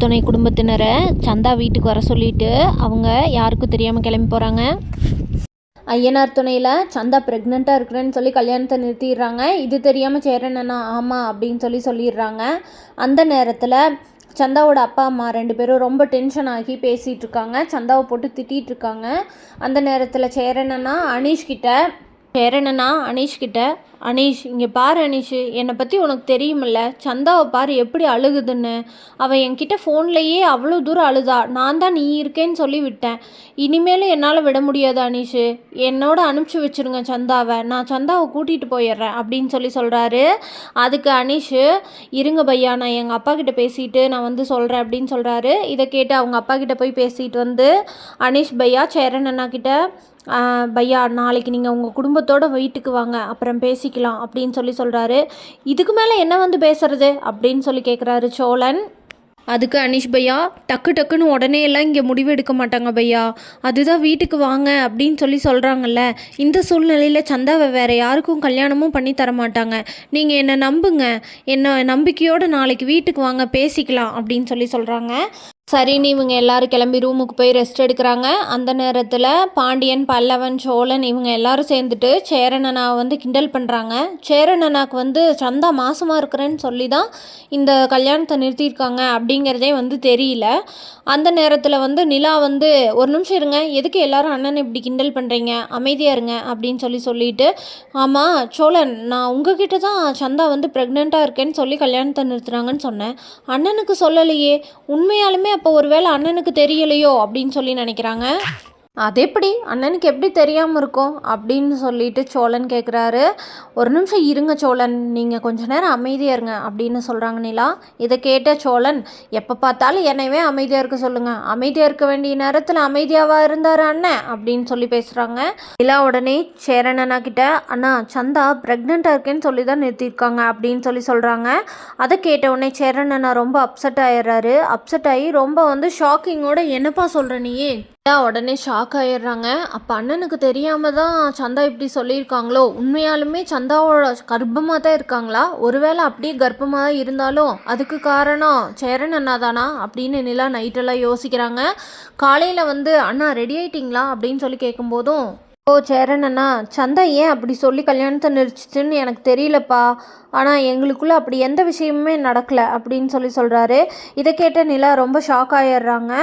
துணை குடும்பத்தினரை சந்தா வீட்டுக்கு வர சொல்லிட்டு அவங்க யாருக்கும் தெரியாமல் கிளம்பி போகிறாங்க. ஐயனார் துணையில் சந்தா ப்ரெக்னெண்ட்டாக இருக்கிறேன்னு சொல்லி கல்யாணத்தை நிறுத்திடுறாங்க. இது தெரியாமல் சேரண்ணா ஆமாம் அப்படின்னு சொல்லிடுறாங்க. அந்த நேரத்தில் சந்தாவோட அப்பா அம்மா 2 பேரும் ரொம்ப டென்ஷன் ஆகி பேசிகிட்டு இருக்காங்க. சந்தாவை போட்டு திட்டிகிட்டு இருக்காங்க. அந்த நேரத்தில் சேரண்ணா அனீஷ்கிட்ட அனீஷ் இங்கே பாரு அனீஷ், என்னை பற்றி உனக்கு தெரியுமில்ல, சந்தாவை பாரு எப்படி அழுகுதுன்னு. அவள் என்கிட்ட ஃபோன்லேயே அவ்வளோ தூரம் அழுதா. நான் தான் நீ இருக்கேன்னு சொல்லி விட்டேன். இனிமேலும் என்னால் விட முடியாது அனீஷ், என்னோட அனுப்பிச்சி வச்சுருங்க சந்தாவை, நான் சந்தாவை கூட்டிகிட்டு போயிடுறேன் அப்படின்னு சொல்கிறாரு. அதுக்கு அனீஷ் இருங்க பையா, நான் எங்கள் அப்பா கிட்ட பேசிட்டு நான் வந்து சொல்கிறேன் அப்படின்னு சொல்கிறாரு. இதை கேட்டு அவங்க அப்பா கிட்ட போய் பேசிட்டு வந்து அனீஷ் பையா சேரன் அண்ணா கிட்ட பையா நாளைக்கு நீங்கள் உங்கள் குடும்பத்தோட வீட்டுக்கு வாங்க, அப்புறம் பேசிக்கலாம் அப்படின்னு சொல்கிறாரு. இதுக்கு மேலே என்ன வந்து பேசுறது அப்படின்னு கேட்குறாரு சோழன். அதுக்கு அனீஷ் பையா டக்குன்னு உடனே எல்லாம் இங்கே முடிவு எடுக்க மாட்டாங்க பையா, அதுதான் வீட்டுக்கு வாங்க அப்படின்னு சொல்கிறாங்கல்ல. இந்த சூழ்நிலையில் சந்தாவை வேறு யாருக்கும் கல்யாணமும் பண்ணி தர மாட்டாங்க. நீங்கள் என்னை நம்புங்க, என்ன நம்பிக்கையோடு நாளைக்கு வீட்டுக்கு வாங்க பேசிக்கலாம் அப்படின்னு சொல்கிறாங்க. சரின்னு இவங்க எல்லாரும் கிளம்பி ரூமுக்கு போய் ரெஸ்ட் எடுக்கிறாங்க. அந்த நேரத்தில் பாண்டியன், பல்லவன், சோழன் இவங்க எல்லாரும் சேர்ந்துட்டு சேரனனாவை வந்து கிண்டல் பண்ணுறாங்க. சேரனனாக்கு வந்து சந்தா மாசமாக இருக்கிறேன்னு சொல்லி தான் இந்த கல்யாணத்தை நிறுத்தியிருக்காங்க அப்படிங்கிறதே வந்து தெரியல. அந்த நேரத்தில் வந்து நிலா வந்து ஒரு நிமிஷம் இருங்க, எதுக்கு எல்லாரும் அண்ணனை இப்படி கிண்டல் பண்ணுறீங்க, அமைதியாக இருங்க அப்படின்னு சொல்லிட்டு ஆமாம் சோழன், நான் உங்ககிட்ட தான் சந்தா வந்து ப்ரெக்னெண்ட்டாக இருக்கேன்னு சொல்லி கல்யாணத்தை நிறுத்துறாங்கன்னு சொன்னேன், அண்ணனுக்கு சொல்லலையே, உண்மையாலுமே அப்போ ஒருவேளை அண்ணனுக்கு தெரியலையோ அப்படின்னு நினைக்கிறாங்க. அது எப்படி அண்ணனுக்கு எப்படி தெரியாமல் இருக்கும் அப்படின்னு சோழன் கேட்குறாரு. ஒரு நிமிஷம் இருங்க சோழன், நீங்கள் கொஞ்ச நேரம் அமைதியாக இருங்க அப்படின்னு சொல்கிறாங்க நிலா. இதை கேட்ட சோழன் எப்போ பார்த்தாலும் என்னையவே அமைதியாக இருக்க சொல்லுங்கள், அமைதியாக இருக்க வேண்டிய நேரத்தில் அமைதியாவா இருந்தார் அண்ணன் அப்படின்னு பேசுகிறாங்க. நிலா உடனே சேரன் அண்ணா கிட்ட அண்ணா சந்தா ப்ரெக்னெண்ட்டாக இருக்கேன்னு சொல்லி தான் நிறுத்தியிருக்காங்க அப்படின்னு சொல்கிறாங்க. அதை கேட்ட உடனே சேரன் அண்ணா ரொம்ப அப்செட் ஆகிடுறாரு. அப்செட் ஆகி ரொம்ப வந்து ஷாக்கிங்கோட என்னப்பா சொல்கிற நீயே உடனே ஷாக் ஆகிடுறாங்க. அப்போ அண்ணனுக்கு தெரியாமல் தான் சந்தா இப்படி சொல்லியிருக்காங்களோ, உண்மையாலுமே சந்தாவோட கர்ப்பமாக தான் இருக்காங்களா, ஒருவேளை அப்படியே கர்ப்பமாக தான் இருந்தாலும் அதுக்கு காரணம் சேரன் அண்ணா தானா அப்படின்னு நிலா நைட்டெல்லாம் யோசிக்கிறாங்க. காலையில் வந்து அண்ணா ரெடி ஆகிட்டிங்களா அப்படின்னு கேட்கும்போதும் சேரன் அண்ணா சந்தா ஏன் அப்படி சொல்லி கல்யாணத்தை நிறுத்திச்சுன்னு எனக்கு தெரியலப்பா, ஆனால் எங்களுக்குள்ளே அப்படி எந்த விஷயமுமே நடக்கலை அப்படின்னு சொல்கிறாரு. இதை கேட்ட நிலா ரொம்ப ஷாக் ஆகிடுறாங்க.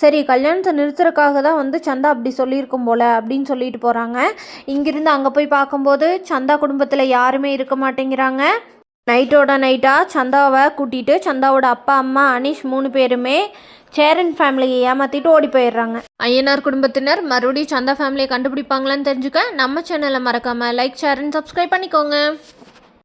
சரி கல்யாணத்தை நிறுத்துறதுக்காக தான் வந்து சந்தா அப்படி சொல்லியிருக்கும் போல் அப்படின்னு சொல்லிட்டு போகிறாங்க. இங்கிருந்து அங்கே போய் பார்க்கும்போது சந்தா குடும்பத்தில் யாருமே இருக்க மாட்டேங்கிறாங்க. நைட்டோட நைட்டாக சந்தாவை கூட்டிகிட்டு சந்தாவோட அப்பா அம்மா அனீஷ் 3 பேருமே சேரன் ஃபேமிலியை ஏமாற்றிட்டு ஓடி போயிடுறாங்க. ஐயனார் குடும்பத்தினர் மறுபடியும் சந்தா ஃபேமிலியை கண்டுபிடிப்பாங்களான்னு தெரிஞ்சுக்க நம்ம சேனலை மறக்காமல் லைக், ஷேர் அண்ட் சப்ஸ்கிரைப் பண்ணிக்கோங்க.